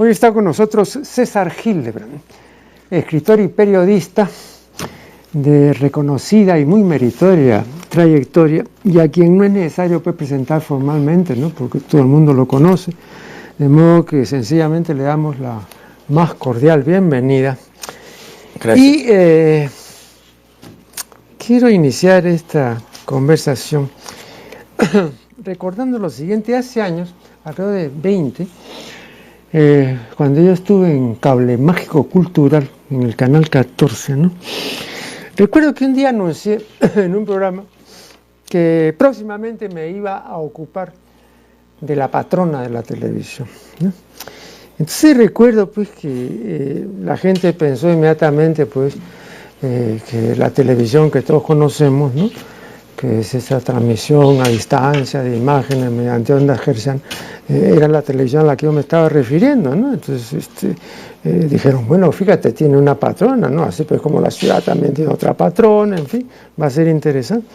Hoy está con nosotros César Hildebrand, escritor y periodista de reconocida y muy meritoria trayectoria, y a quien no es necesario pues, presentar formalmente, ¿no? Porque todo el mundo lo conoce, de modo que sencillamente le damos la más cordial bienvenida. Gracias. Y quiero iniciar esta conversación recordando lo siguiente. Hace años, alrededor de 20, cuando yo estuve en Cable Mágico Cultural, en el canal 14, ¿no? Recuerdo que un día anuncié en un programa que próximamente me iba a ocupar de la patrona de la televisión, ¿no? Entonces recuerdo pues que la gente pensó inmediatamente pues que la televisión que todos conocemos, ¿no? Que es esa transmisión a distancia de imágenes mediante ondas hertzianas, era la televisión a la que yo me estaba refiriendo, ¿no? Entonces dijeron, bueno, fíjate, tiene una patrona, ¿no? Así pues como la ciudad también tiene otra patrona, en fin, va a ser interesante.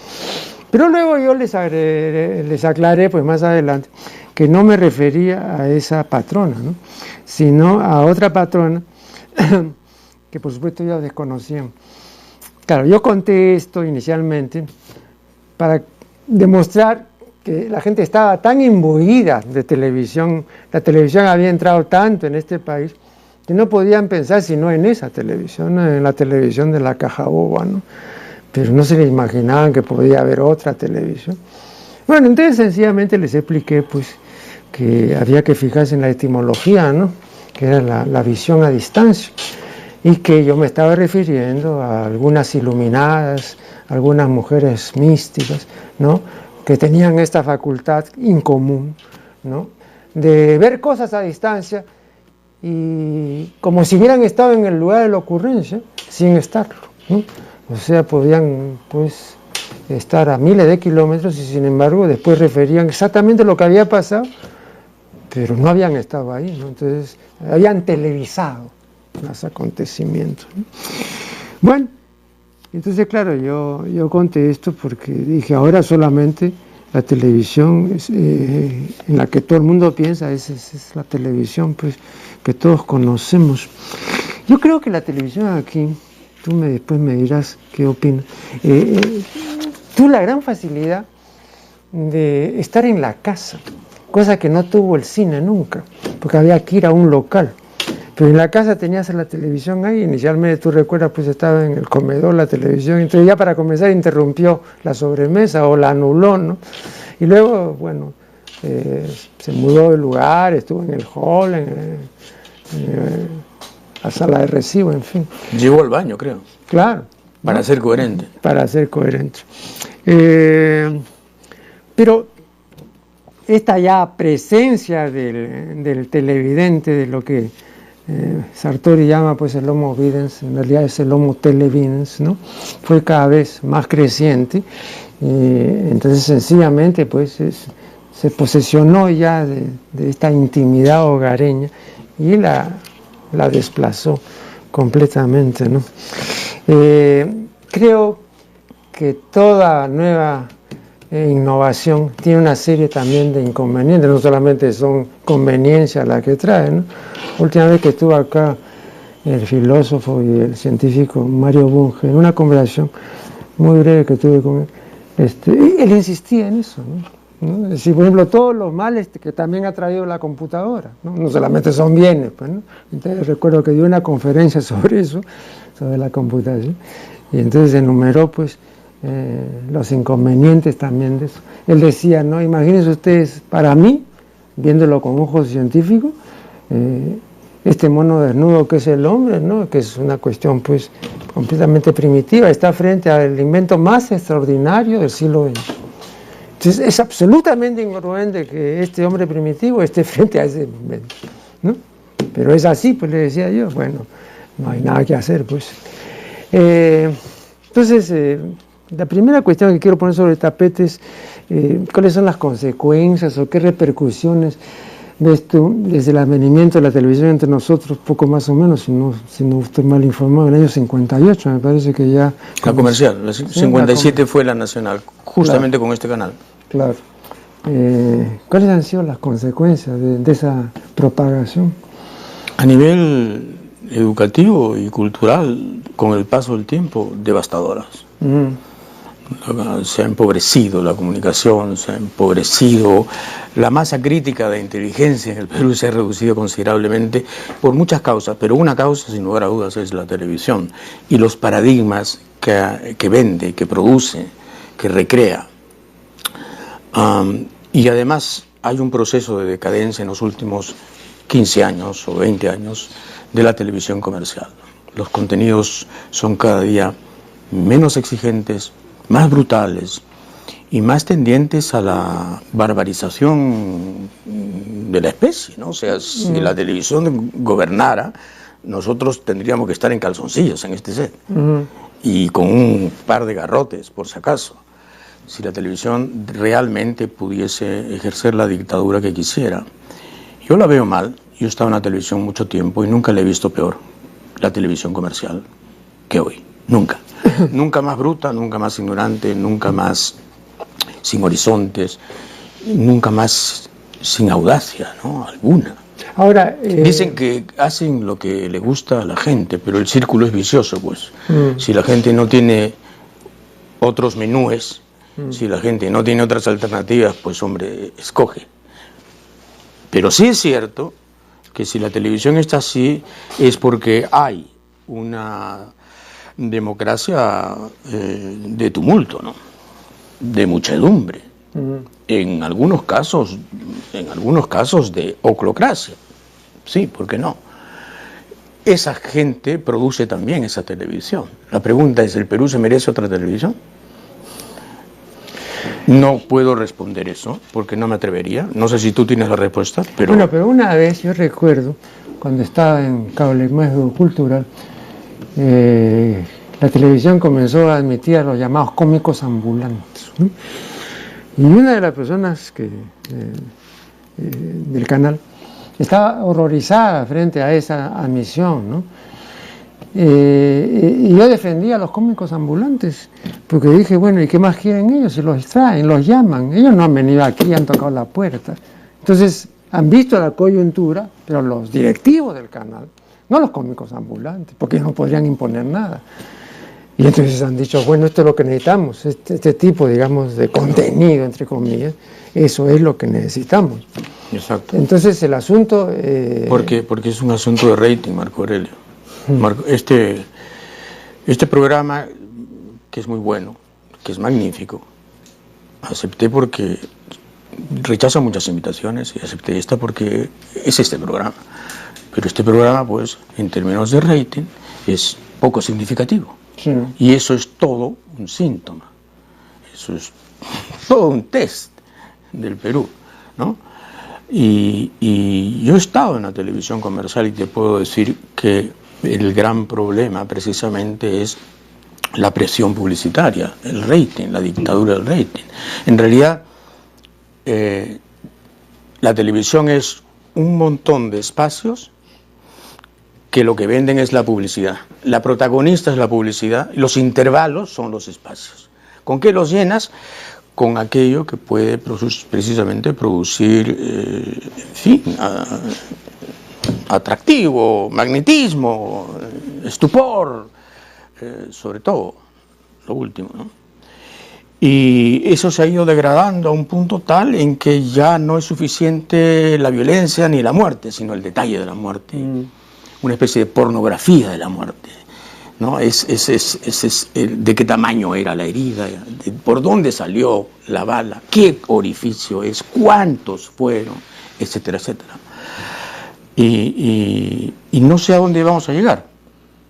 Pero luego yo les aclaré, pues más adelante, que no me refería a esa patrona, ¿no? Sino a otra patrona que por supuesto ya desconocían. Claro, yo conté esto inicialmente para demostrar que la gente estaba tan imbuida de televisión, la televisión había entrado tanto en este país, que no podían pensar sino en esa televisión, en la televisión de la caja boba, ¿no? Pero no se les imaginaban que podía haber otra televisión. Bueno, entonces sencillamente les expliqué pues, que había que fijarse en la etimología, ¿no? Que era la visión a distancia, y que yo me estaba refiriendo a algunas iluminadas, algunas mujeres místicas, ¿no? Que tenían esta facultad incomún, ¿no? De ver cosas a distancia y como si hubieran estado en el lugar de la ocurrencia sin estarlo, ¿no? O sea, podían pues estar a miles de kilómetros y sin embargo después referían exactamente lo que había pasado, pero no habían estado ahí, ¿no? Entonces habían televisado los acontecimientos, ¿no? Bueno, entonces claro, yo conté esto porque dije, ahora solamente la televisión en la que todo el mundo piensa es la televisión pues, que todos conocemos. Yo creo que la televisión aquí, después me dirás qué opinas, tuvo la gran facilidad de estar en la casa, cosa que no tuvo el cine nunca, porque había que ir a un local. Pero en la casa tenías la televisión ahí, inicialmente tú recuerdas pues estaba en el comedor la televisión, entonces ya para comenzar interrumpió la sobremesa o la anuló, ¿no? Y luego, bueno, se mudó de lugar, estuvo en el hall, en la sala de recibo, en fin. Llegó al baño, creo. Claro. Para ser coherente. Para ser coherente. Pero esta ya presencia del televidente, de lo que Sartori llama pues el Homo videns, en realidad es el Homo televidens, ¿no? Fue cada vez más creciente, entonces sencillamente pues se posesionó ya de esta intimidad hogareña y la desplazó completamente, ¿no? Creo que toda nueva innovación tiene una serie también de inconvenientes, no solamente son conveniencias las que trae, ¿no? Última vez que estuvo acá el filósofo y el científico Mario Bunge, en una conversación muy breve que tuve con él, él insistía en eso, ¿no? Es decir, por ejemplo, todos los males que también ha traído la computadora, no solamente son bienes, pues, ¿no? Entonces recuerdo que dio una conferencia sobre eso, sobre la computación, y entonces enumeró pues los inconvenientes también de eso. Él decía, ¿no? Imagínense ustedes, para mí, viéndolo con ojos científicos, este mono desnudo que es el hombre, ¿no? Que es una cuestión pues completamente primitiva, está frente al invento más extraordinario del siglo XX. Entonces es absolutamente incongruente que este hombre primitivo esté frente a ese invento, ¿no? Pero es así, pues le decía yo, bueno, no hay nada que hacer, pues. Entonces, la primera cuestión que quiero poner sobre el tapete es cuáles son las consecuencias o qué repercusiones ves tú desde el advenimiento de la televisión entre nosotros, poco más o menos, si no estoy mal informado, en el año 58 me parece que ya... La comercial, la 57 fue la nacional, justamente claro, con este canal. Claro. ¿Cuáles han sido las consecuencias de esa propagación? A nivel educativo y cultural, con el paso del tiempo, devastadoras. Se ha empobrecido la comunicación, se ha empobrecido la masa crítica de inteligencia en el Perú, se ha reducido considerablemente por muchas causas, pero una causa sin lugar a dudas es la televisión y los paradigmas que vende, que produce, que recrea. Y además hay un proceso de decadencia en los últimos 15 años o 20 años de la televisión comercial. Los contenidos son cada día menos exigentes, más brutales y más tendientes a la barbarización de la especie, ¿no? O sea, si la televisión gobernara, nosotros tendríamos que estar en calzoncillos en este set y con un par de garrotes, por si acaso, si la televisión realmente pudiese ejercer la dictadura que quisiera. Yo la veo mal. Yo he estado en la televisión mucho tiempo y nunca la he visto peor, la televisión comercial, que hoy. Nunca. Nunca más bruta, nunca más ignorante, nunca más sin horizontes, nunca más sin audacia, ¿no? Alguna. Ahora, dicen que hacen lo que le gusta a la gente, pero el círculo es vicioso, pues. Si la gente no tiene otros menúes, si la gente no tiene otras alternativas, pues hombre, escoge. Pero sí es cierto que si la televisión está así es porque hay una democracia de tumulto, ¿no? De muchedumbre, en algunos casos de oclocracia, sí, ¿por qué no? Esa gente produce también esa televisión. La pregunta es, ¿el Perú se merece otra televisión? No puedo responder eso, porque no me atrevería. No sé si tú tienes la respuesta, pero... Bueno, pero una vez yo recuerdo, cuando estaba en Cable Mágico Cultural, la televisión comenzó a admitir a los llamados cómicos ambulantes, ¿no? Y una de las personas del canal estaba horrorizada frente a esa admisión, ¿no? Y yo defendía a los cómicos ambulantes, porque dije, bueno, ¿y qué más quieren ellos? Si los traen, los llaman, ellos no han venido aquí, han tocado la puerta. Entonces, han visto la coyuntura, pero los directivos del canal, no los cómicos ambulantes, porque no podrían imponer nada. Y entonces han dicho, bueno, esto es lo que necesitamos, este tipo, digamos, de contenido, entre comillas, eso es lo que necesitamos. Exacto. Entonces, el asunto... Porque es un asunto de rating, Marco Aurelio. Este programa, que es muy bueno, que es magnífico, acepté porque rechazo muchas invitaciones y acepté esta porque es este programa. Pero este programa, pues, en términos de rating, es poco significativo. Sí. Y eso es todo un síntoma. Eso es todo un test del Perú, ¿no? Y yo he estado en la televisión comercial y te puedo decir que el gran problema precisamente es la presión publicitaria, el rating, la dictadura del rating. En realidad, la televisión es un montón de espacios que lo que venden es la publicidad. La protagonista es la publicidad, los intervalos son los espacios. ¿Con qué los llenas? Con aquello que puede precisamente producir, en fin, atractivo, magnetismo, estupor, sobre todo, lo último, ¿no? Y eso se ha ido degradando a un punto tal en que ya no es suficiente la violencia ni la muerte, sino el detalle de la muerte, una especie de pornografía de la muerte, ¿no? De qué tamaño era la herida, por dónde salió la bala, qué orificio es, cuántos fueron, etcétera, etcétera. Y no sé a dónde vamos a llegar,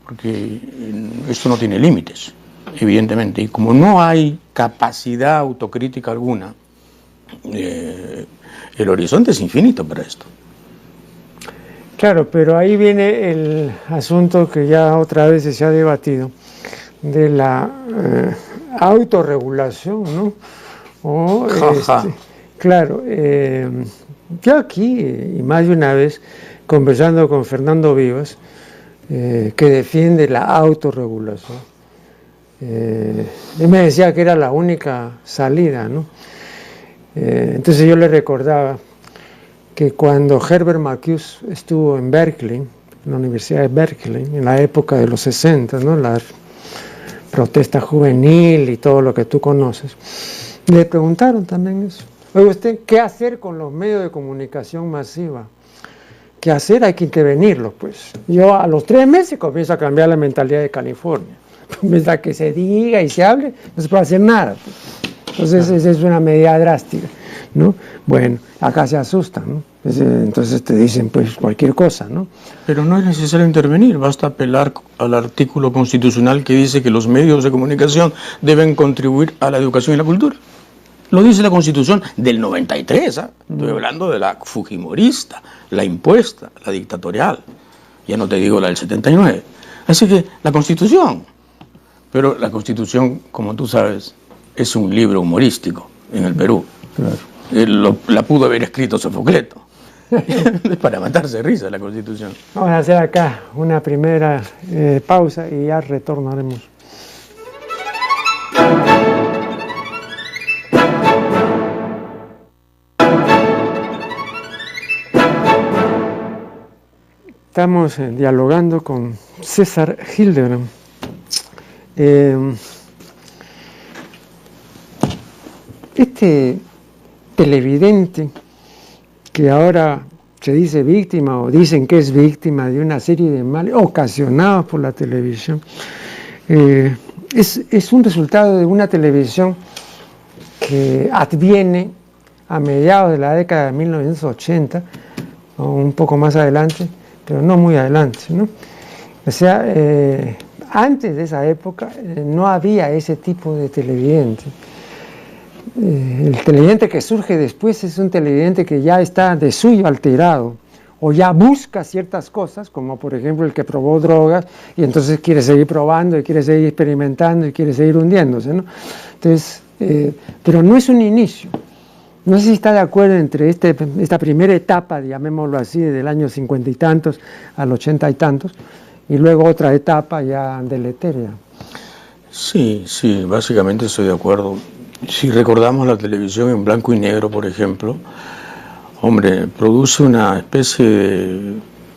porque esto no tiene límites, evidentemente, y como no hay capacidad autocrítica alguna, el horizonte es infinito para esto. Claro, pero ahí viene el asunto que ya otra vez se ha debatido, de la autorregulación, ¿no? O, claro, yo aquí, y más de una vez, conversando con Fernando Vivas, que defiende la autorregulación, él me decía que era la única salida, ¿no? Entonces yo le recordaba que cuando Herbert Marcuse estuvo en Berkeley, en la Universidad de Berkeley, en la época de los 60, ¿no? La protesta juvenil y todo lo que tú conoces. Le preguntaron también eso. Oye, usted, ¿qué hacer con los medios de comunicación masiva? ¿Qué hacer? Hay que intervenirlos, pues. Yo a los 3 meses comienzo a cambiar la mentalidad de California. Mientras que se diga y se hable, no se puede hacer nada, pues. Entonces, esa es una medida drástica, ¿no? Bueno, acá se asustan, ¿no? Entonces te dicen, pues, cualquier cosa, ¿no? Pero no es necesario intervenir, basta apelar al artículo constitucional que dice que los medios de comunicación deben contribuir a la educación y la cultura. Lo dice la Constitución del 93, ¿eh? Estoy hablando de la fujimorista, la impuesta, la dictatorial. Ya no te digo la del 79. Así que la Constitución, pero la Constitución, como tú sabes, es un libro humorístico en el Perú. Claro. La pudo haber escrito Sofocleto. Es para matarse de risa la Constitución. Vamos a hacer acá una primera pausa y ya retornaremos. Estamos dialogando con César Hildebrand. Este televidente que ahora se dice víctima o dicen que es víctima de una serie de males ocasionados por la televisión, es un resultado de una televisión que adviene a mediados de la década de 1980 o un poco más adelante, pero no muy adelante, ¿no? O sea, antes de esa época no había ese tipo de televidente. El televidente que surge después es un televidente que ya está de suyo alterado o ya busca ciertas cosas, como por ejemplo el que probó drogas y entonces quiere seguir probando y quiere seguir experimentando y quiere seguir hundiéndose, ¿no? Entonces, pero no es un inicio. No sé si está de acuerdo entre esta primera etapa, llamémoslo así, del año 50 y tantos al 80 y tantos, y luego otra etapa ya deletérea. Sí, básicamente estoy de acuerdo. Si recordamos la televisión en blanco y negro, por ejemplo, hombre, produce una especie de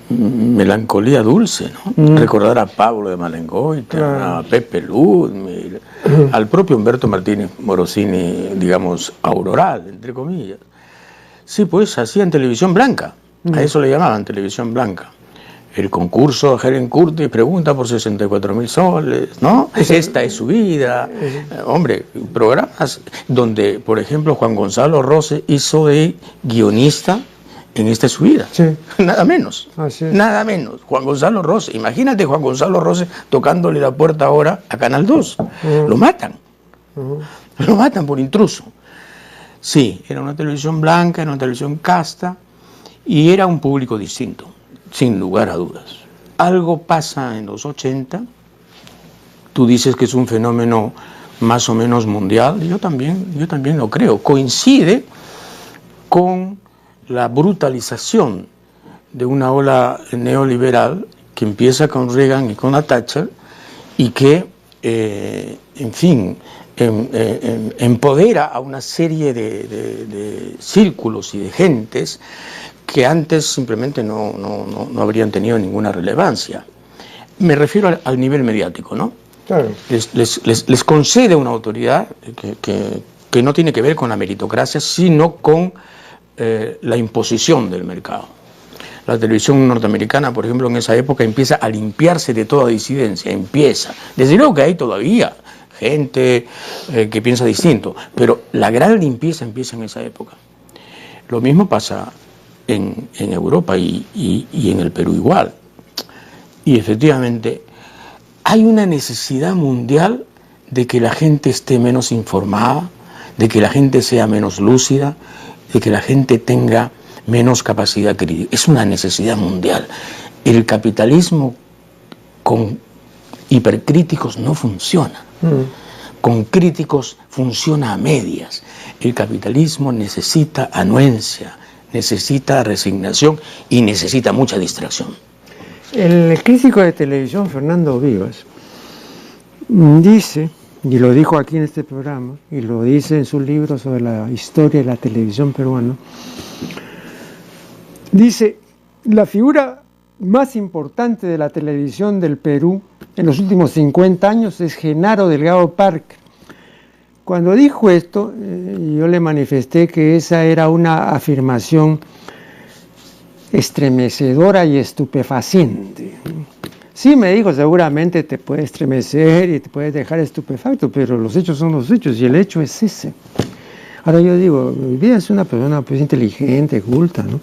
melancolía dulce, ¿no? Recordar a Pablo de Malengoita, claro, a Pepe Ludmir, al propio Humberto Martínez Morosini, digamos, auroral, entre comillas. Sí, pues hacían televisión blanca, a eso le llamaban televisión blanca. El concurso Helen Curtis pregunta por 64.000 soles, ¿no? Esta es su vida. Hombre, programas donde, por ejemplo, Juan Gonzalo Rose hizo de guionista en Esta es su vida. Sí. Nada menos. Nada menos. Juan Gonzalo Rose. Imagínate Juan Gonzalo Rose tocándole la puerta ahora a Canal 2. Lo matan. Lo matan por intruso. Sí, era una televisión blanca, era una televisión casta y era un público distinto. Sin lugar a dudas. Algo pasa en los 80, tú dices que es un fenómeno más o menos mundial, yo también lo creo, coincide con la brutalización de una ola neoliberal que empieza con Reagan y con la Thatcher y que, en fin, empodera a una serie de círculos y de gentes que antes simplemente no habrían tenido ninguna relevancia. Me refiero al nivel mediático, ¿no? Claro. Les concede una autoridad que no tiene que ver con la meritocracia, sino con la imposición del mercado. La televisión norteamericana, por ejemplo, en esa época empieza a limpiarse de toda disidencia, Desde luego que hay todavía gente que piensa distinto, pero la gran limpieza empieza en esa época. Lo mismo pasa en Europa y en el Perú igual. Y efectivamente hay una necesidad mundial de que la gente esté menos informada, de que la gente sea menos lúcida, de que la gente tenga menos capacidad crítica. Es una necesidad mundial. El capitalismo con hipercríticos no funciona. Con críticos funciona a medias. El capitalismo necesita anuencia, necesita resignación y necesita mucha distracción. El crítico de televisión Fernando Vivas dice, y lo dijo aquí en este programa, y lo dice en su libro sobre la historia de la televisión peruana, dice, la figura más importante de la televisión del Perú en los últimos 50 años es Genaro Delgado Parker. Cuando dijo esto, yo le manifesté que esa era una afirmación estremecedora y estupefaciente. Sí, me dijo, seguramente te puede estremecer y te puede dejar estupefacto, pero los hechos son los hechos y el hecho es ese. Ahora yo digo, mi vida es una persona pues inteligente, culta, ¿no?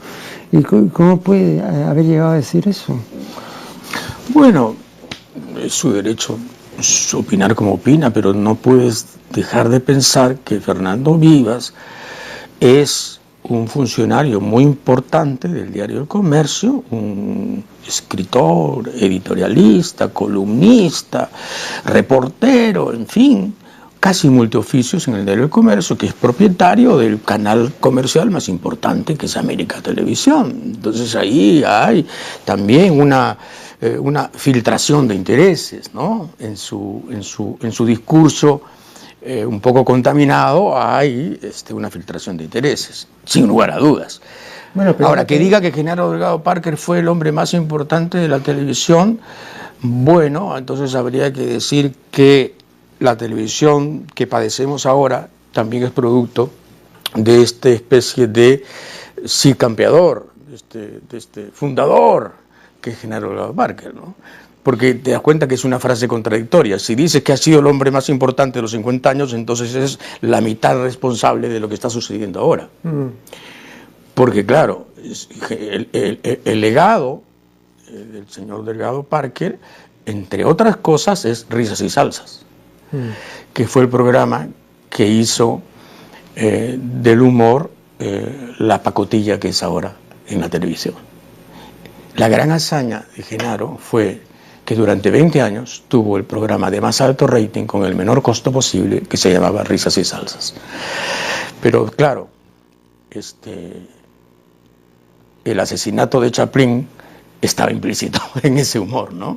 ¿Y cómo puede haber llegado a decir eso? Bueno, es su derecho opinar como opina, pero no puedes dejar de pensar que Fernando Vivas es un funcionario muy importante del diario El Comercio, un escritor, editorialista, columnista, reportero, en fin, casi multioficios en el diario El Comercio, que es propietario del canal comercial más importante, que es América Televisión. Entonces ahí hay también una filtración de intereses, ¿no? En su discurso un poco contaminado hay una filtración de intereses, sin lugar a dudas. Bueno, ahora, que diga que Genaro Delgado Parker fue el hombre más importante de la televisión, bueno, entonces habría que decir que la televisión que padecemos ahora también es producto de esta especie de sí campeador, de este fundador que es Genaro Delgado Parker, ¿no? Porque te das cuenta que es una frase contradictoria. Si dices que ha sido el hombre más importante de los 50 años, entonces es la mitad responsable de lo que está sucediendo ahora. Porque claro, el legado del señor Delgado Parker, entre otras cosas, es Risas y Salsas, que fue el programa que hizo del humor la pacotilla que es ahora en la televisión. La gran hazaña de Genaro fue que durante 20 años tuvo el programa de más alto rating con el menor costo posible, que se llamaba Risas y Salsas. Pero claro, el asesinato de Chaplin estaba implícito en ese humor, ¿no?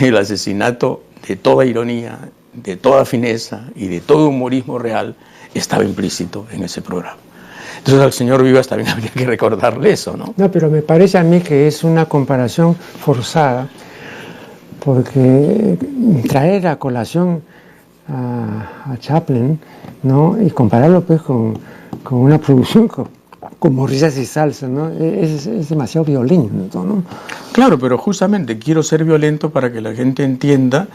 El asesinato de toda ironía, de toda fineza y de todo humorismo real estaba implícito en ese programa. Entonces al señor Vivas también habría que recordarle eso, ¿no? No, pero me parece a mí que es una comparación forzada, porque traer a colación a Chaplin, ¿no? Y compararlo pues con una producción como Risas y Salsas, ¿no? Es demasiado violento, ¿no? Claro, pero justamente quiero ser violento para que la gente entienda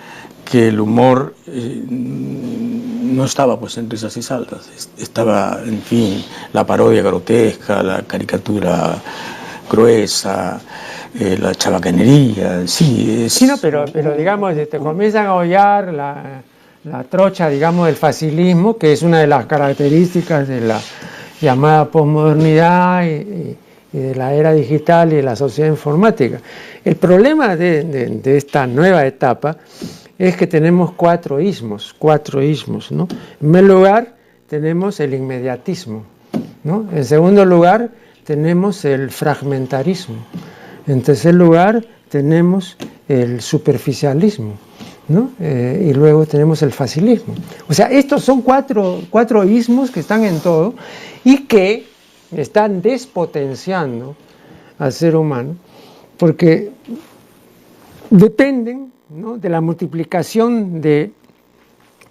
que el humor no estaba pues en Risas y Salsas, estaba, en fin, la parodia grotesca, la caricatura gruesa, la chabacanería, sí. Sí, no, pero digamos, te comienzan a hollar la trocha, digamos, del facilismo, que es una de las características de la llamada posmodernidad y de la era digital y de la sociedad informática. El problema de esta nueva etapa es que tenemos cuatro ismos, ¿no? En primer lugar, tenemos el inmediatismo, ¿no? En segundo lugar, tenemos el fragmentarismo. En tercer lugar, tenemos el superficialismo, ¿no? Y luego tenemos el facilismo. O sea, estos son cuatro ismos que están en todo y que están despotenciando al ser humano porque dependen, ¿no?, de la multiplicación de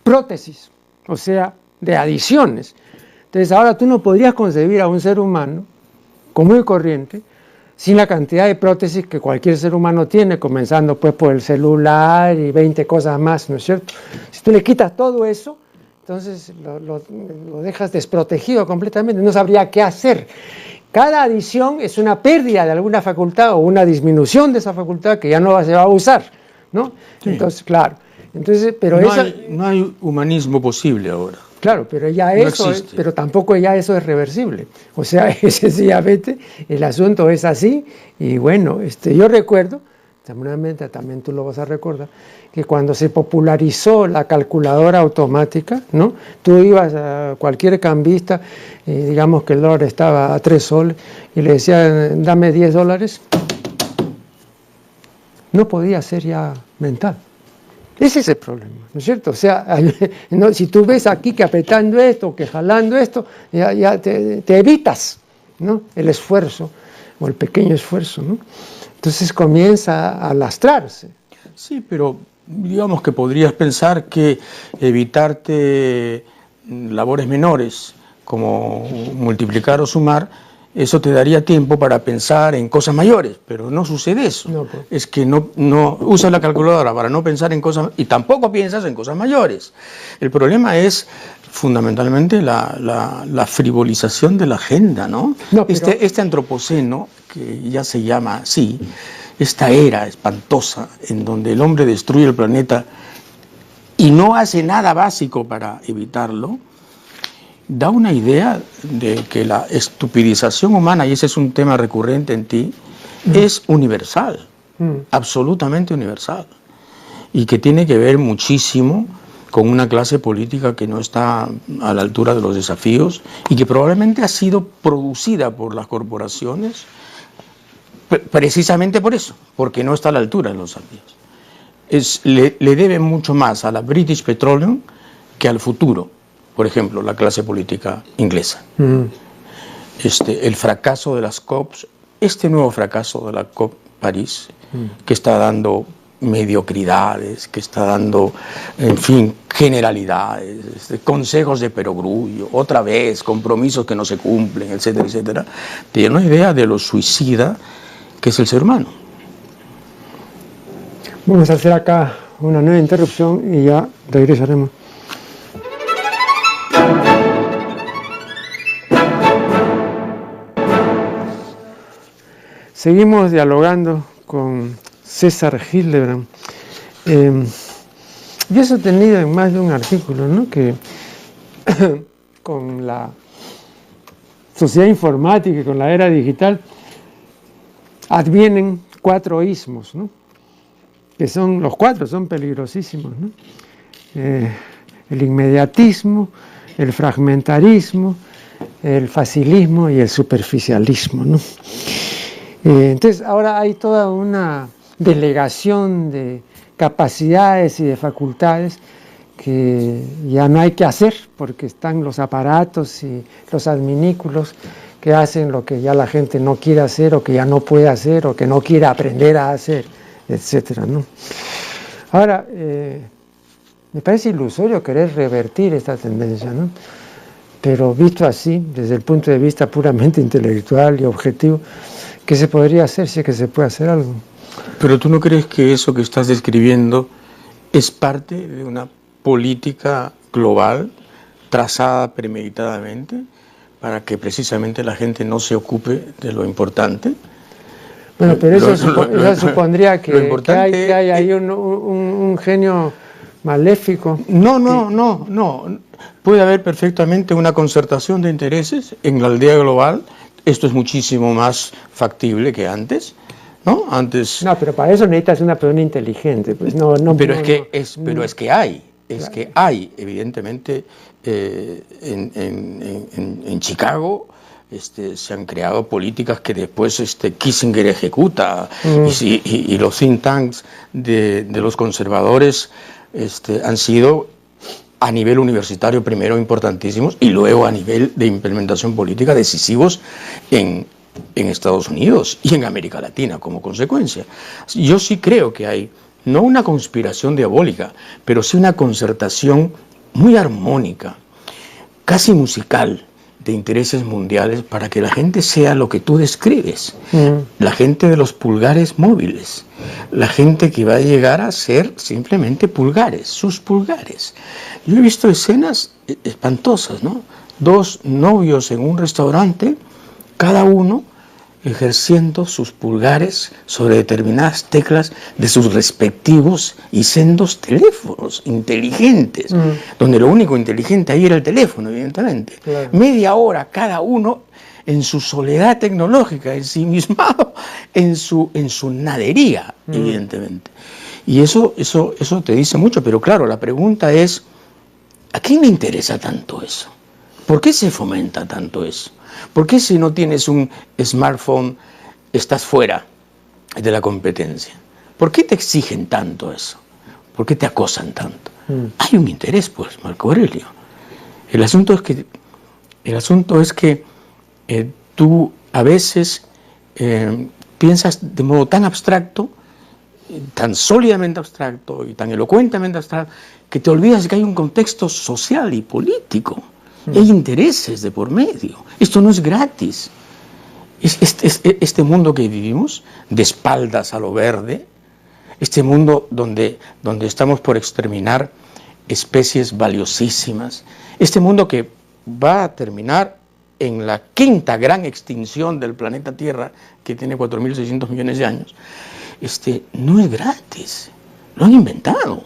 prótesis, o sea, de adiciones. Entonces ahora tú no podrías concebir a un ser humano común y corriente sin la cantidad de prótesis que cualquier ser humano tiene, comenzando pues por el celular y 20 cosas más, ¿no es cierto? Si tú le quitas todo eso, entonces lo dejas desprotegido completamente, no sabría qué hacer. Cada adición es una pérdida de alguna facultad o una disminución de esa facultad que ya no se va a usar, ¿no? Sí. Entonces, claro. Entonces, pero no hay humanismo posible ahora. Claro, pero ya eso, pero tampoco ya eso es reversible. O sea, sencillamente el asunto es así y bueno, yo recuerdo, seguramente también tú lo vas a recordar, que cuando se popularizó la calculadora automática, ¿no? Tú ibas a cualquier cambista y digamos que el dólar estaba a 3 soles y le decían, dame $10, no podía ser ya mental. Ese es el problema, ¿no es cierto? O sea, no, si tú ves aquí que apretando esto, que jalando esto, ya te evitas, ¿no?, el esfuerzo o el pequeño esfuerzo, ¿no? Entonces comienza a lastrarse. Sí, pero digamos que podrías pensar que evitarte labores menores, como multiplicar o sumar, eso te daría tiempo para pensar en cosas mayores, pero no sucede eso. No, pues. Es que no usas la calculadora para no pensar en cosas, y tampoco piensas en cosas mayores. El problema es fundamentalmente la frivolización de la agenda, ¿no? No, pero... Este antropoceno, que ya se llama así, esta era espantosa en donde el hombre destruye el planeta y no hace nada básico para evitarlo, da una idea de que la estupidización humana, y ese es un tema recurrente en ti, es universal, absolutamente universal, y que tiene que ver muchísimo con una clase política que no está a la altura de los desafíos y que probablemente ha sido producida por las corporaciones precisamente por eso, porque no está a la altura de los desafíos. Le debe mucho más a la British Petroleum que al futuro. Por ejemplo, la clase política inglesa. El fracaso de las COPs, este nuevo fracaso de la COP París, que está dando mediocridades, que está dando, en fin, generalidades, consejos de perogrullo, otra vez, compromisos que no se cumplen, etcétera, etcétera, tiene una idea de lo suicida que es el ser humano. Vamos a hacer acá una nueva interrupción y ya regresaremos. Seguimos dialogando con César Hildebrand. Yo he sostenido en más de un artículo, ¿no?, que con la sociedad informática y con la era digital advienen 4 ismos, ¿no?, que son los 4, son peligrosísimos, ¿no? El inmediatismo, el fragmentarismo, el facilismo y el superficialismo, ¿no? Entonces ahora hay toda una delegación de capacidades y de facultades que ya no hay que hacer porque están los aparatos y los adminículos que hacen lo que ya la gente no quiere hacer o que ya no puede hacer o que no quiere aprender a hacer, etcétera, ¿no? Ahora, me parece ilusorio querer revertir esta tendencia, ¿no? Pero visto así, desde el punto de vista puramente intelectual y objetivo, ¿qué se podría hacer si es que se puede hacer algo? Pero ¿tú no crees que eso que estás describiendo es parte de una política global trazada premeditadamente para que precisamente la gente no se ocupe de lo importante? Bueno, pero eso supondría que hay ahí un genio maléfico. No. Puede haber perfectamente una concertación de intereses en la aldea global. Esto es muchísimo más factible que antes, ¿no? Antes. No, pero para eso necesitas una persona inteligente, pues no. Pero es que hay, evidentemente, en Chicago. Se han creado políticas que después Kissinger ejecuta y los think tanks de los conservadores han sido a nivel universitario primero importantísimos y luego a nivel de implementación política decisivos en Estados Unidos y en América Latina como consecuencia. Yo sí creo que hay no una conspiración diabólica, pero sí una concertación muy armónica, casi musical, de intereses mundiales para que la gente sea lo que tú describes, la gente de los pulgares móviles, la gente que va a llegar a ser simplemente pulgares, sus pulgares. Yo he visto escenas espantosas, ¿no? 2 novios en un restaurante, cada uno ejerciendo sus pulgares sobre determinadas teclas de sus respectivos y sendos teléfonos inteligentes, donde lo único inteligente ahí era el teléfono, evidentemente. Claro. Media hora cada uno en su soledad tecnológica, en sí mismado, en su nadería, evidentemente. Y eso te dice mucho, pero claro, la pregunta es, ¿a quién le interesa tanto eso? ¿Por qué se fomenta tanto eso? ¿Por qué si no tienes un smartphone estás fuera de la competencia? ¿Por qué te exigen tanto eso? ¿Por qué te acosan tanto? Hay un interés, pues, Marco Aurelio. El asunto es que tú a veces piensas de modo tan abstracto, tan sólidamente abstracto y tan elocuentemente abstracto, que te olvidas que hay un contexto social y político. Hay intereses de por medio. Esto no es gratis. Este mundo que vivimos, de espaldas a lo verde, este mundo donde estamos por exterminar especies valiosísimas, este mundo que va a terminar en la quinta gran extinción del planeta Tierra, que tiene 4.600 millones de años, no es gratis. Lo han inventado.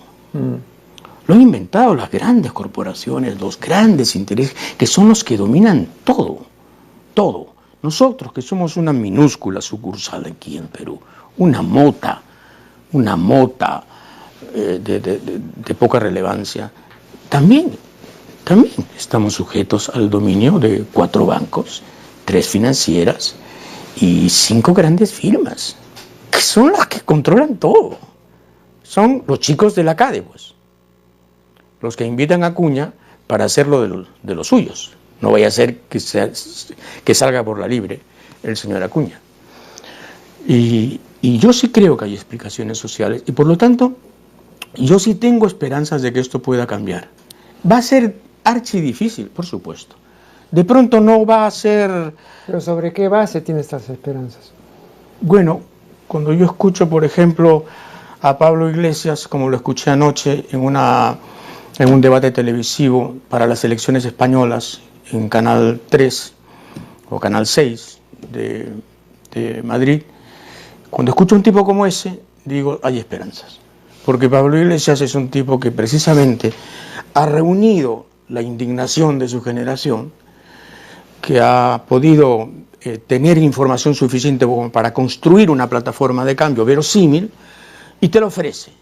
Lo han inventado las grandes corporaciones, los grandes intereses, que son los que dominan todo, todo. Nosotros, que somos una minúscula sucursal aquí en Perú, una mota de poca relevancia, también estamos sujetos al dominio de 4 bancos, 3 financieras y 5 grandes firmas, que son las que controlan todo. Son los chicos de la CADE, pues, los que invitan a Acuña para hacerlo de los suyos. No vaya a ser que salga por la libre el señor Acuña. Y yo sí creo que hay explicaciones sociales, y por lo tanto, yo sí tengo esperanzas de que esto pueda cambiar. Va a ser archidifícil, por supuesto. De pronto no va a ser... ¿Pero sobre qué base tiene estas esperanzas? Bueno, cuando yo escucho, por ejemplo, a Pablo Iglesias, como lo escuché anoche en un debate televisivo para las elecciones españolas en Canal 3 o Canal 6 de Madrid, cuando escucho a un tipo como ese, digo, hay esperanzas. Porque Pablo Iglesias es un tipo que precisamente ha reunido la indignación de su generación, que ha podido tener información suficiente para construir una plataforma de cambio verosímil y te lo ofrece.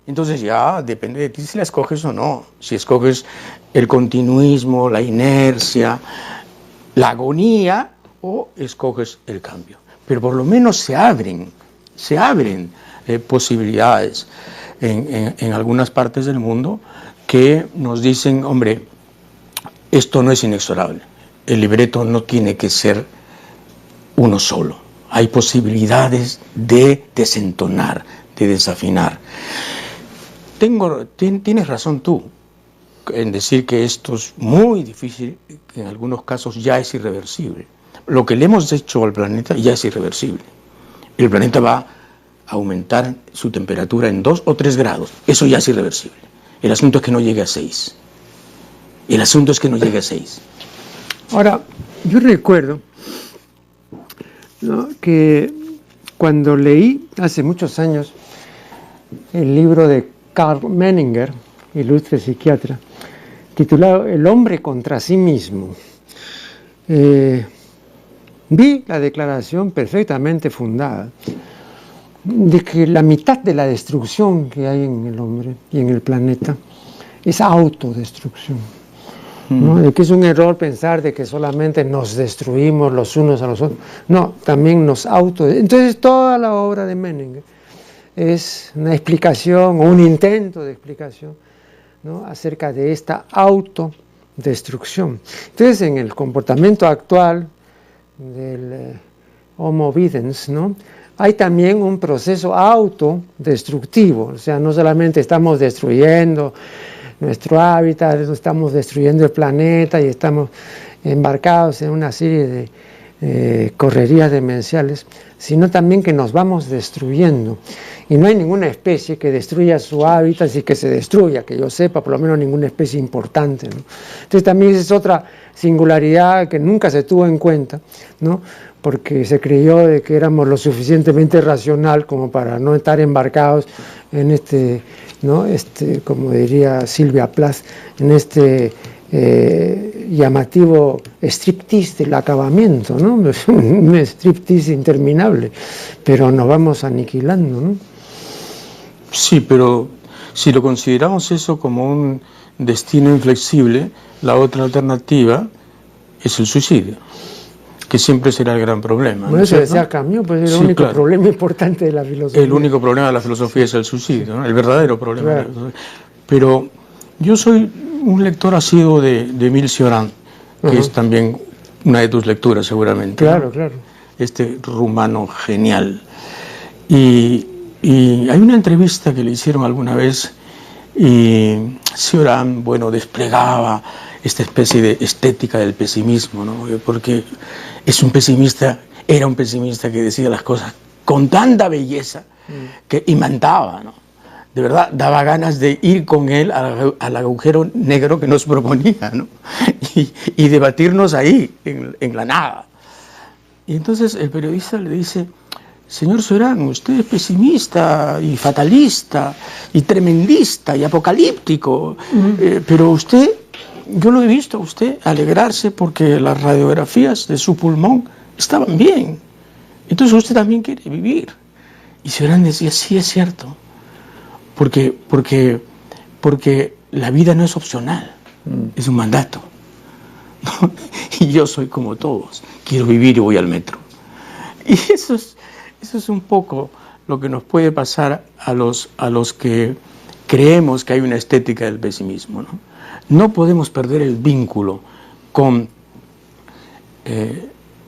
Entonces ya depende de ti si la escoges o no. Si escoges el continuismo, la inercia, la agonía, o escoges el cambio. Pero por lo menos se abren posibilidades en algunas partes del mundo que nos dicen, hombre, esto no es inexorable. El libreto no tiene que ser uno solo. Hay posibilidades de desentonar, de desafinar. Tienes razón tú en decir que esto es muy difícil, que en algunos casos ya es irreversible. Lo que le hemos hecho al planeta ya es irreversible. El planeta va a aumentar su temperatura en 2 o 3 grados. Eso ya es irreversible. El asunto es que no llegue a 6. El asunto es que no llegue a 6. Ahora, yo recuerdo, ¿no?, que cuando leí hace muchos años el libro de Karl Menninger, ilustre psiquiatra, titulado El hombre contra sí mismo, vi la declaración perfectamente fundada de que la mitad de la destrucción que hay en el hombre y en el planeta es autodestrucción, ¿no? De que es un error pensar de que solamente nos destruimos los unos a los otros. No, también nos Entonces toda la obra de Menninger es una explicación o un intento de explicación, ¿no?, acerca de esta autodestrucción. Entonces, en el comportamiento actual del Homo videns, ¿no?, hay también un proceso autodestructivo. O sea, no solamente estamos destruyendo nuestro hábitat, estamos destruyendo el planeta y estamos embarcados en una serie de correrías demenciales, sino también que nos vamos destruyendo. Y no hay ninguna especie que destruya su hábitat y que se destruya, que yo sepa, por lo menos ninguna especie importante, ¿no? Entonces también esa es otra singularidad que nunca se tuvo en cuenta, ¿no?, porque se creyó de que éramos lo suficientemente racional como para no estar embarcados en ¿no?, como diría Silvia Plath, en llamativo striptease del acabamiento, ¿no? Un striptease interminable, pero nos vamos aniquilando, ¿no? Sí, pero si lo consideramos eso como un destino inflexible, la otra alternativa es el suicidio, que siempre será el gran problema. Bueno, eso decía Camus, pues es el único problema importante de la filosofía. El único problema de la filosofía es el suicidio, ¿no? El verdadero problema. Claro. Pero yo soy un lector asiduo de Émile Cioran, que es también una de tus lecturas seguramente. Claro, ¿no? claro. este rumano genial. Y hay una entrevista que le hicieron alguna vez y Cioran, bueno, desplegaba esta especie de estética del pesimismo, ¿no? Porque es un pesimista, era un pesimista que decía las cosas con tanta belleza que imantaba, ¿no? De verdad, daba ganas de ir con él al agujero negro que nos proponía, ¿no? Y debatirnos ahí, en la nada. Y entonces el periodista le dice: señor Cioran, usted es pesimista y fatalista y tremendista y apocalíptico, pero usted, yo lo he visto a usted alegrarse porque las radiografías de su pulmón estaban bien. Entonces usted también quiere vivir. Y Cioran decía: sí, es cierto, porque la vida no es opcional, es un mandato. ¿No? Y yo soy como todos, quiero vivir y voy al metro. Y eso es un poco lo que nos puede pasar a los que creemos que hay una estética del pesimismo, ¿no? No podemos perder el vínculo con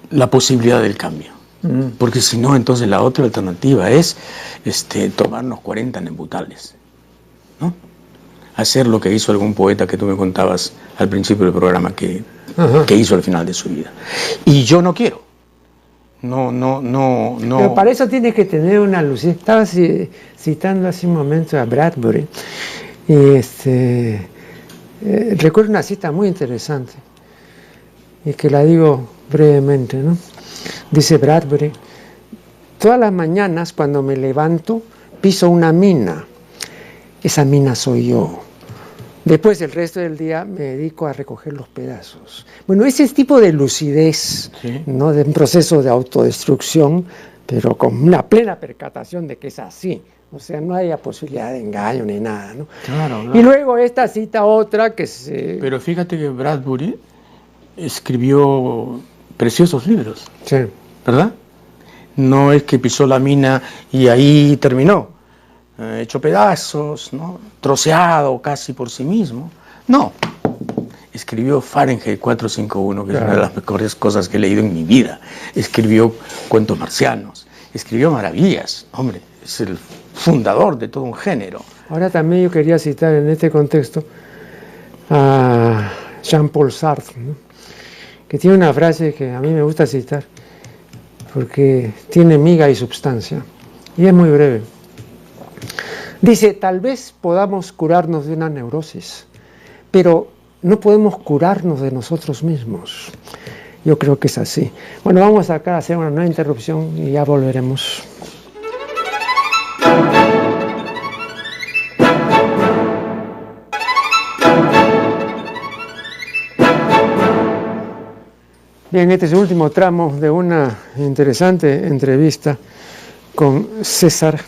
la posibilidad del cambio, porque si no, entonces la otra alternativa es tomarnos 40 nembutales, ¿no? Hacer lo que hizo algún poeta que tú me contabas al principio del programa que hizo al final de su vida. Y yo no quiero. No. Pero para eso tienes que tener una lucidez. Estaba citando hace un momento a Bradbury. Y recuerdo una cita muy interesante, y que la digo brevemente, ¿no? Dice Bradbury: todas las mañanas cuando me levanto piso una mina. Esa mina soy yo. Después, el resto del día me dedico a recoger los pedazos. Bueno, ese tipo de lucidez, ¿sí? ¿No? De un proceso de autodestrucción, pero con una plena percatación de que es así. O sea, no haya posibilidad de engaño ni nada, ¿no? Claro. Y luego esta cita otra que se... Pero fíjate que Bradbury escribió preciosos libros, sí, ¿verdad? No es que pisó la mina y ahí terminó. Hecho pedazos, ¿no? Troceado casi por sí mismo. No, escribió Fahrenheit 451, que es una de las mejores cosas que he leído en mi vida. Escribió Cuentos marcianos, escribió maravillas. Hombre, es el fundador de todo un género. Ahora también yo quería citar en este contexto a Jean-Paul Sartre, ¿no? Que tiene una frase que a mí me gusta citar porque tiene miga y substancia y es muy breve. Dice: tal vez podamos curarnos de una neurosis, pero no podemos curarnos de nosotros mismos. Yo creo que es así. Bueno, vamos acá a hacer una nueva interrupción y ya volveremos. Bien, este es el último tramo de una interesante entrevista con César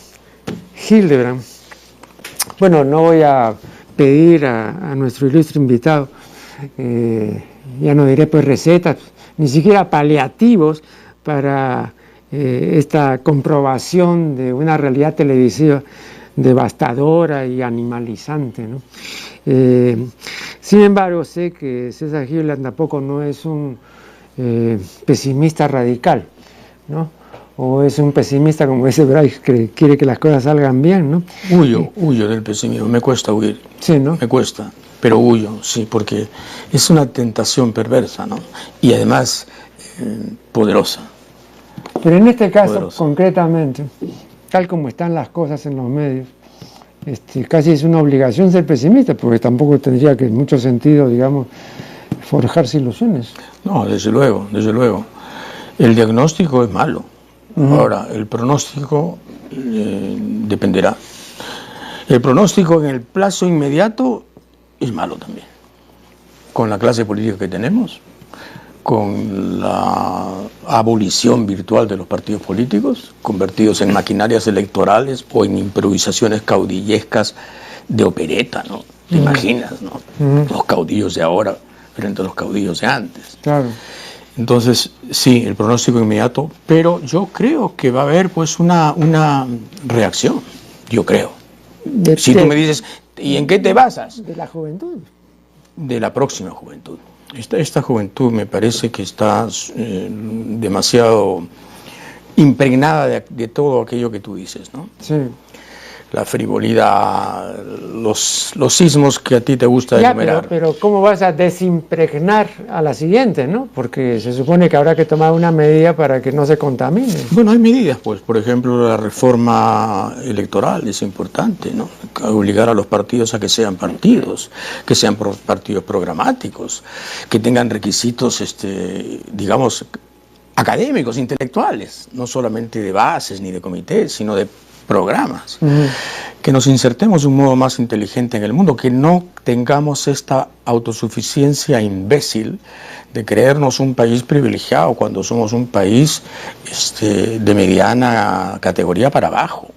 Hildebrand. Bueno, no voy a pedir a nuestro ilustre invitado, ya no diré pues recetas, ni siquiera paliativos para esta comprobación de una realidad televisiva devastadora y animalizante, ¿no? Sin embargo, sé que César Hildebrand tampoco no es un pesimista radical, ¿no? O es un pesimista como ese Bryce que quiere que las cosas salgan bien, ¿no? Huyo del pesimismo, me cuesta huir. Sí, ¿no? Me cuesta, pero huyo, sí, porque es una tentación perversa, ¿no? Y además poderosa. Pero en este caso, concretamente, tal como están las cosas en los medios, casi es una obligación ser pesimista, porque tampoco tendría que en mucho sentido, digamos, forjarse ilusiones. No, desde luego, desde luego. El diagnóstico es malo. Ahora, el pronóstico dependerá. El pronóstico en el plazo inmediato es malo también. Con la clase política que tenemos, con la abolición virtual de los partidos políticos, convertidos en maquinarias electorales o en improvisaciones caudillescas de opereta, ¿no? ¿Te imaginas, no? Los caudillos de ahora frente a los caudillos de antes. Claro. Entonces, sí, el pronóstico inmediato, pero yo creo que va a haber pues una reacción, yo creo. Si tú me dices, ¿y en qué te basas? De la juventud. De la próxima juventud. Esta juventud me parece que está demasiado impregnada de todo aquello que tú dices, ¿no? Sí. La frivolidad, los sismos que a ti te gusta enumerar. Pero ¿cómo vas a desimpregnar a la siguiente, no? Porque se supone que habrá que tomar una medida para que no se contamine. Bueno, hay medidas, pues, por ejemplo, la reforma electoral es importante, ¿no? Obligar a los partidos a que sean partidos programáticos, que tengan requisitos, digamos, académicos, intelectuales, no solamente de bases ni de comités, sino de programas, que nos insertemos de un modo más inteligente en el mundo, que no tengamos esta autosuficiencia imbécil de creernos un país privilegiado cuando somos un país de mediana categoría para abajo,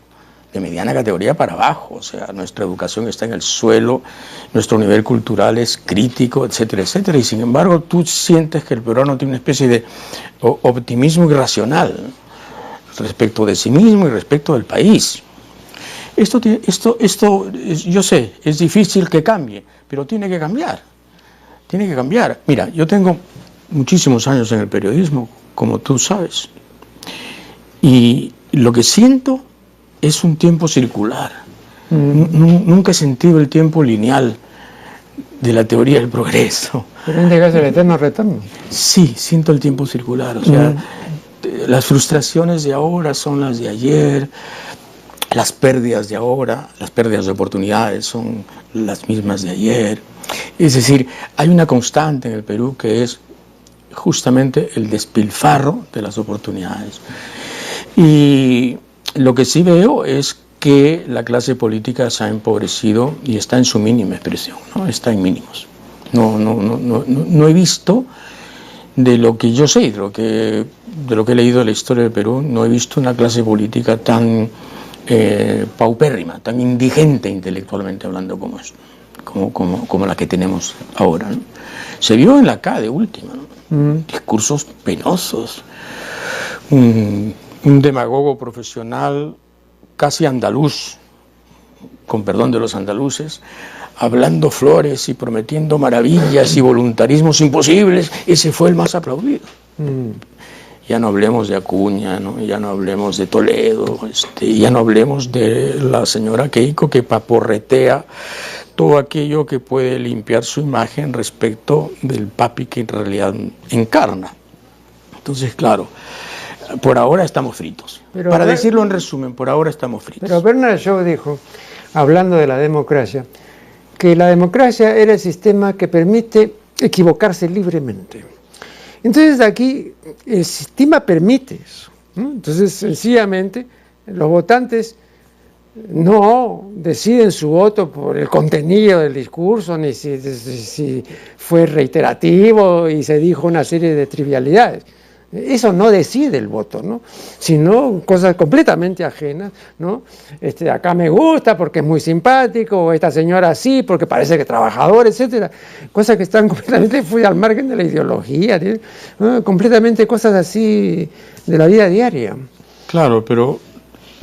o sea, nuestra educación está en el suelo, nuestro nivel cultural es crítico, etcétera, etcétera, y sin embargo tú sientes que el peruano tiene una especie de optimismo irracional respecto de sí mismo y respecto del país. Esto, yo sé, es difícil que cambie, pero tiene que cambiar. Tiene que cambiar. Mira, yo tengo muchísimos años en el periodismo, como tú sabes, y lo que siento es un tiempo circular. Nunca he sentido el tiempo lineal de la teoría del progreso. ¿Pero indicas el eterno retorno? Sí, siento el tiempo circular, o sea, las frustraciones de ahora son las de ayer, las pérdidas de ahora, las pérdidas de oportunidades son las mismas de ayer. Es decir, hay una constante en el Perú que es justamente el despilfarro de las oportunidades. Y lo que sí veo es que la clase política se ha empobrecido y está en su mínima expresión, ¿no? Está en mínimos. No he visto, de lo que yo sé, de lo que he leído de la historia del Perú, no he visto una clase política tan paupérrima, tan indigente intelectualmente hablando como la que tenemos ahora, ¿no? Se vio en la CADE última, ¿no? Discursos penosos, un demagogo profesional casi andaluz, con perdón de los andaluces, hablando flores y prometiendo maravillas y voluntarismos imposibles. Ese fue el más aplaudido. Ya no hablemos de Acuña, ¿no? Ya no hablemos de Toledo, ya no hablemos de la señora Keiko, que paporretea todo aquello que puede limpiar su imagen respecto del papi que en realidad encarna. Entonces, claro, por ahora estamos fritos. Pero para decirlo en resumen, por ahora estamos fritos. Pero Bernard Shaw dijo, hablando de la democracia, que la democracia era el sistema que permite equivocarse libremente. Entonces aquí el sistema permite eso, ¿no? Entonces sencillamente los votantes no deciden su voto por el contenido del discurso, ni si fue reiterativo y se dijo una serie de trivialidades. Eso no decide el voto, ¿no? Sino cosas completamente ajenas, ¿no? Acá me gusta porque es muy simpático, o esta señora sí porque parece que es trabajador, etcétera. Cosas que están completamente fuera al margen de la ideología, ¿no? Completamente cosas así de la vida diaria. Claro, pero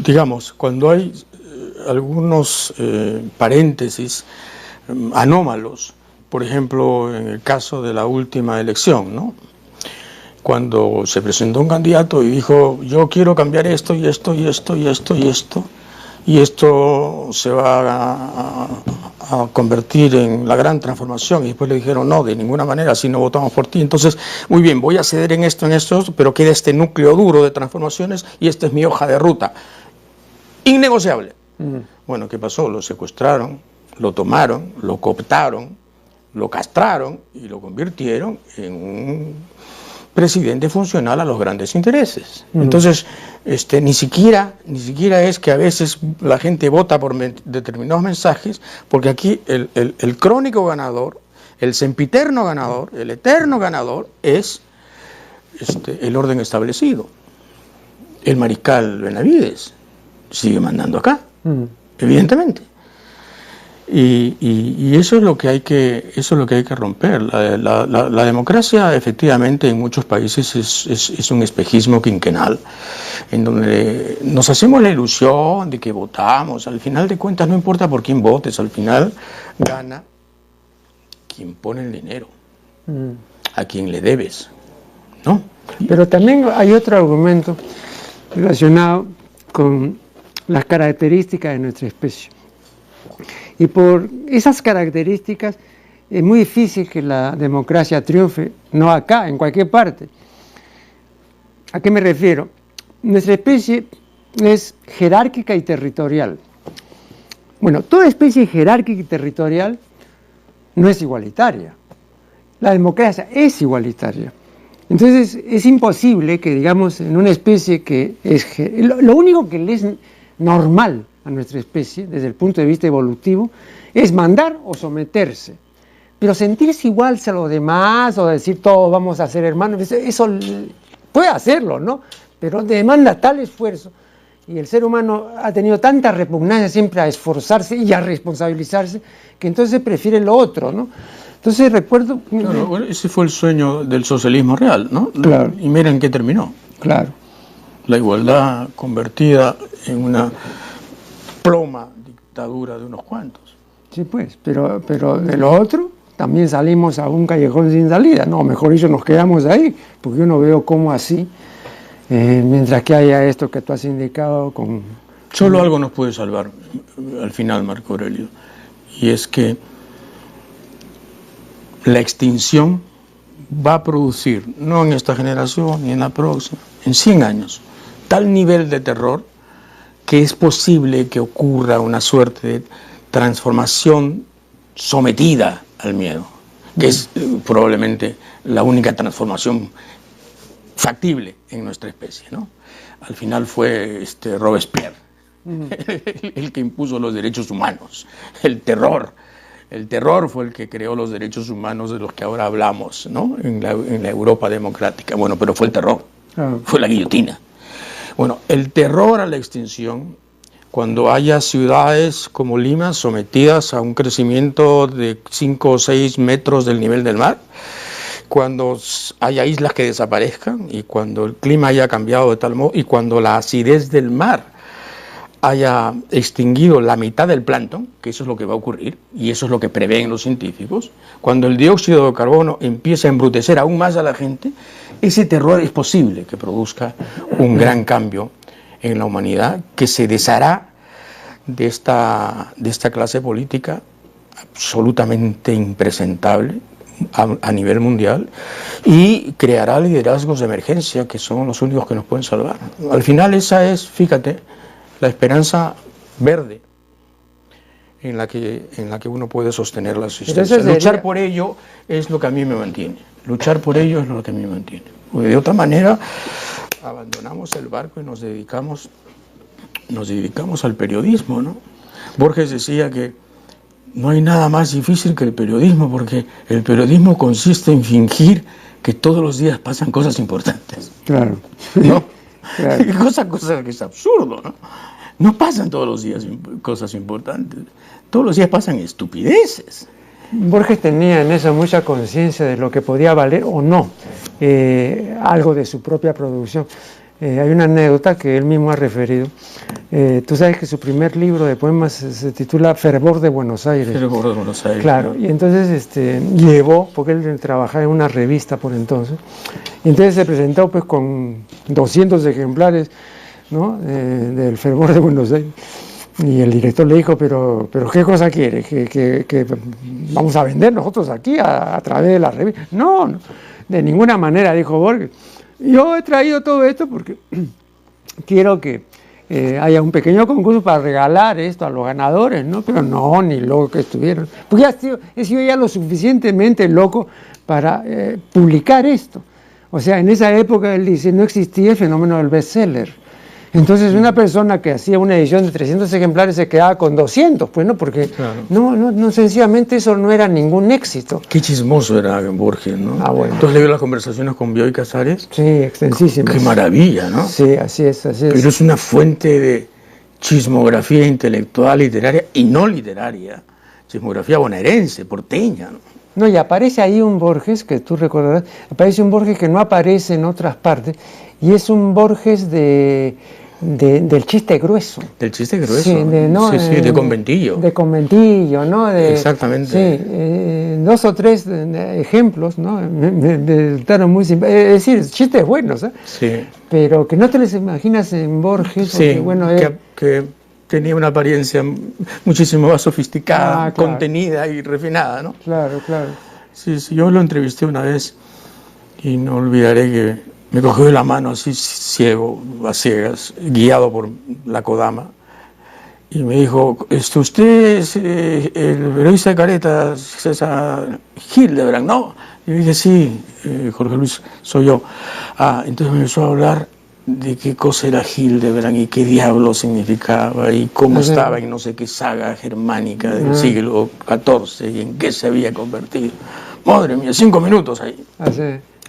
digamos, cuando hay algunos paréntesis anómalos, por ejemplo, en el caso de la última elección, ¿no? Cuando se presentó un candidato y dijo, yo quiero cambiar esto y esto y esto y esto y esto, y esto se va a convertir en la gran transformación, y después le dijeron, no, de ninguna manera, si no votamos por ti. Entonces, muy bien, voy a ceder en esto, pero queda este núcleo duro de transformaciones y esta es mi hoja de ruta. Innegociable. Bueno, ¿qué pasó? Lo secuestraron, lo tomaron, lo cooptaron, lo castraron y lo convirtieron en un presidente funcional a los grandes intereses. Entonces, ni siquiera es que a veces la gente vota por determinados mensajes, porque aquí el crónico ganador, el sempiterno ganador, el eterno ganador es el orden establecido. El mariscal Benavides sigue mandando acá, evidentemente. Y eso es lo que hay que romper. La democracia, efectivamente, en muchos países es un espejismo quinquenal, en donde nos hacemos la ilusión de que votamos. Al final de cuentas, no importa por quién votes, al final gana quien pone el dinero. a quien le debes, ¿no? Pero también hay otro argumento relacionado con las características de nuestra especie. Y por esas características es muy difícil que la democracia triunfe, no acá, en cualquier parte. ¿A qué me refiero? Nuestra especie es jerárquica y territorial. Bueno, toda especie jerárquica y territorial no es igualitaria. La democracia es igualitaria. Entonces es imposible que, digamos, en una especie que es... Lo único que le es normal a nuestra especie, desde el punto de vista evolutivo, es mandar o someterse. Pero sentirse igual a los demás o decir todos vamos a ser hermanos, eso puede hacerlo, ¿no? Pero demanda tal esfuerzo y el ser humano ha tenido tanta repugnancia siempre a esforzarse y a responsabilizarse que entonces prefiere lo otro, ¿no? Entonces recuerdo... Claro, bueno, ese fue el sueño del socialismo real, ¿no? Claro. Y miren en qué terminó. Claro. La igualdad convertida en una ploma dictadura de unos cuantos. Sí, pues, pero de lo otro también salimos a un callejón sin salida. No, mejor dicho, nos quedamos ahí, porque yo no veo cómo así, mientras que haya esto que tú has indicado con... Solo algo nos puede salvar al final, Marco Aurelio, y es que la extinción va a producir, no en esta generación ni en la próxima, en 100 años, tal nivel de terror que es posible que ocurra una suerte de transformación sometida al miedo, que es probablemente la única transformación factible en nuestra especie, ¿no? Al final fue Robespierre el que impuso los derechos humanos, el terror. El terror fue el que creó los derechos humanos de los que ahora hablamos, ¿no? En la Europa democrática. Bueno, pero fue el terror, fue la guillotina. Bueno, el terror a la extinción, cuando haya ciudades como Lima sometidas a un crecimiento de 5 o 6 metros del nivel del mar, cuando haya islas que desaparezcan y cuando el clima haya cambiado de tal modo y cuando la acidez del mar haya extinguido la mitad del plancton, que eso es lo que va a ocurrir, y eso es lo que prevén los científicos, cuando el dióxido de carbono empiece a embrutecer aún más a la gente, ese terror es posible que produzca un gran cambio en la humanidad, que se deshará de esta clase política absolutamente impresentable a nivel mundial y creará liderazgos de emergencia que son los únicos que nos pueden salvar. Al final esa es, fíjate, la esperanza verde en la que uno puede sostener la existencia. Luchar por ello es lo que a mí me mantiene. Luchar por ello es lo que a mí me mantiene. Porque de otra manera abandonamos el barco y nos dedicamos al periodismo, ¿no? Borges decía que no hay nada más difícil que el periodismo, porque el periodismo consiste en fingir que todos los días pasan cosas importantes. Claro. ¿No? Claro. Cosa que es absurdo, ¿no? No pasan todos los días cosas importantes. Todos los días pasan estupideces. Borges tenía en eso mucha conciencia de lo que podía valer o no algo de su propia producción. Hay una anécdota que él mismo ha referido. Tú sabes que su primer libro de poemas se titula Fervor de Buenos Aires. Fervor de Buenos Aires. Claro, y entonces llevó, porque él trabajaba en una revista por entonces, y entonces se presentó pues con 200 ejemplares, ¿no? Del Fervor de Buenos Aires. Y el director le dijo, pero ¿qué cosa quiere? ¿Que vamos a vender nosotros aquí a través de la revista? No, de ninguna manera, dijo Borges. Yo he traído todo esto porque quiero que haya un pequeño concurso para regalar esto a los ganadores, ¿no? Pero no, ni loco que estuvieron. Porque he sido ya lo suficientemente loco para publicar esto. O sea, en esa época él dice, no existía el fenómeno del bestseller. Entonces una persona que hacía una edición de 300 ejemplares se quedaba con 200, pues no, porque claro. no sencillamente eso no era ningún éxito. Qué chismoso era Borges, ¿no? Ah, bueno. ¿Entonces le dio las conversaciones con Bioy Casares? Sí, extensísimas. Qué maravilla, ¿no? Sí, así es. Pero es una fuente de chismografía intelectual, literaria y no literaria, chismografía bonaerense, porteña, ¿no? No, y aparece ahí un Borges, que tú recordarás, aparece un Borges que no aparece en otras partes, y es un Borges de del chiste grueso. Del chiste grueso. Sí, de conventillo. De conventillo, ¿no? Exactamente. Sí, 2 o 3 ejemplos, ¿no? Me resultaron muy simpáticos. Es decir, chistes buenos, ¿eh? Sí. Pero que no te los imaginas en Borges. Porque, Sí, bueno, que tenía una apariencia muchísimo más sofisticada, claro, contenida y refinada, ¿no? Claro. Sí, yo lo entrevisté una vez y no olvidaré que me cogió de la mano así ciego, a ciegas, guiado por la Kodama, y me dijo, usted es el periodista de Careta, César Hildebrand, ¿no? Y yo dije, sí, Jorge Luis, soy yo. Entonces me empezó a hablar de qué cosa era Hildebrand y qué diablo significaba y cómo estaba en no sé qué saga germánica del siglo XIV y en qué se había convertido. Madre mía, 5 minutos ahí.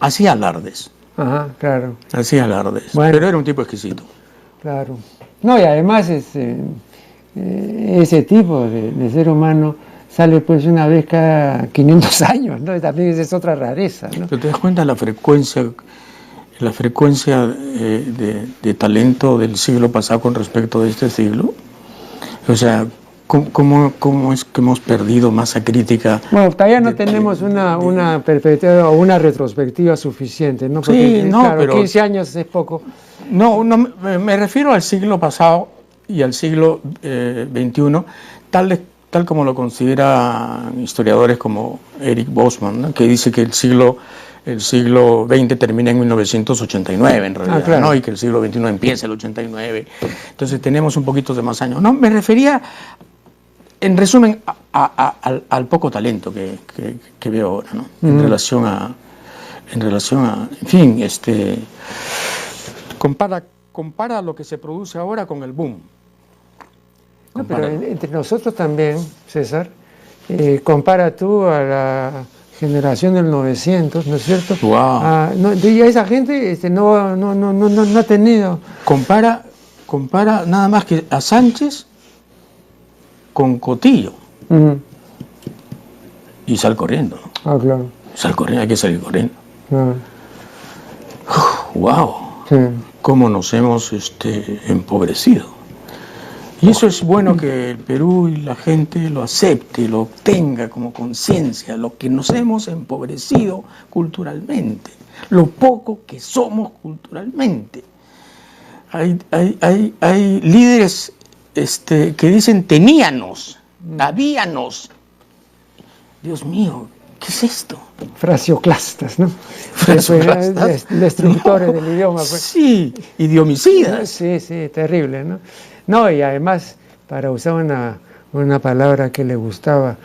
Hacía alardes. Ajá, claro. Hacía alardes. Bueno, pero era un tipo exquisito. Claro. No, y además ese tipo de ser humano sale pues una vez cada 500 años, ¿no? Y también esa es otra rareza, ¿no? ¿Te das cuenta de la frecuencia de talento del siglo pasado con respecto de este siglo? O sea, ¿cómo es que hemos perdido masa crítica? Bueno, todavía no tenemos una perspectiva o una retrospectiva suficiente, ¿no? Porque, sí, no, claro, pero 15 años es poco. No, me refiero al siglo pasado y al siglo XXI, tal como lo consideran historiadores como Eric Bosman, ¿no? Que dice que el siglo XX termina en 1989 en realidad, claro. ¿no? Y que el siglo XXI empieza el 89. Entonces tenemos un poquito de más años. No, me refería, en resumen, al poco talento que veo ahora, ¿no? En relación a, en fin, compara lo que se produce ahora con el boom. No, pero entre nosotros también, César, compara tú a la generación del 900, ¿no es cierto? Wow. Y esa gente no ha tenido... Compara nada más que a Sánchez con Cotillo. Y sal corriendo, ¿no? Claro. Sal corriendo, hay que salir corriendo. Wow. Sí. Cómo nos hemos empobrecido. Y eso es bueno que el Perú y la gente lo acepte, lo tenga como conciencia, lo que nos hemos empobrecido culturalmente, lo poco que somos culturalmente. Hay líderes que dicen teníanos, habíanos. Dios mío, ¿qué es esto? Frasioclastas, ¿no? Frasioclastas. Destructores del idioma. Pues. Sí, idiomicidas. Sí, terrible, ¿no? No, y además, para usar una palabra que le gustaba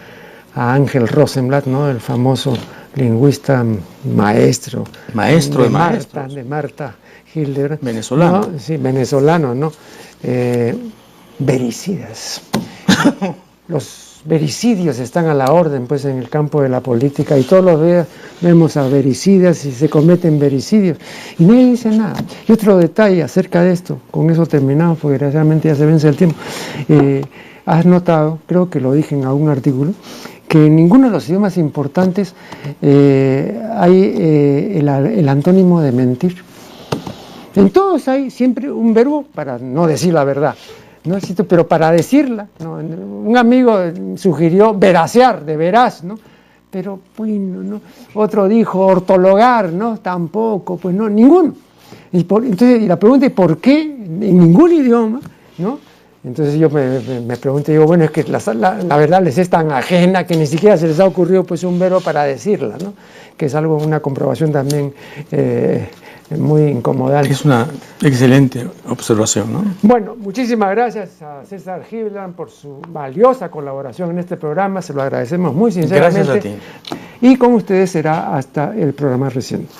a Ángel Rosenblatt, ¿no? El famoso lingüista maestro de Marta Hildebrand. Venezolano. ¿No? Sí, venezolano, ¿no? Vericidas. Los vericidios están a la orden, pues, en el campo de la política, y todos los días vemos a vericidas y se cometen vericidios y nadie dice nada. Y otro detalle acerca de esto, con eso terminamos porque desgraciadamente ya se vence el tiempo. Has notado, creo que lo dije en algún artículo, que en ninguno de los idiomas importantes hay el antónimo de mentir. En todos hay siempre un verbo para no decir la verdad, ¿no? Pero para decirla, ¿no? Un amigo sugirió veracear, de veraz, ¿no? Pero bueno, ¿no? Otro dijo ortologar, ¿no? Tampoco, pues no, ninguno. Entonces, la pregunta es ¿por qué en ningún idioma, ¿no? Entonces yo me pregunto, digo, bueno, es que la verdad les es tan ajena que ni siquiera se les ha ocurrido pues un verbo para decirla, ¿no? Que es algo, una comprobación también muy incomodante. Es una excelente observación, ¿no? Bueno, muchísimas gracias a César Hildebrand por su valiosa colaboración en este programa, se lo agradecemos muy sinceramente. Gracias a ti. Y con ustedes será hasta el programa reciente.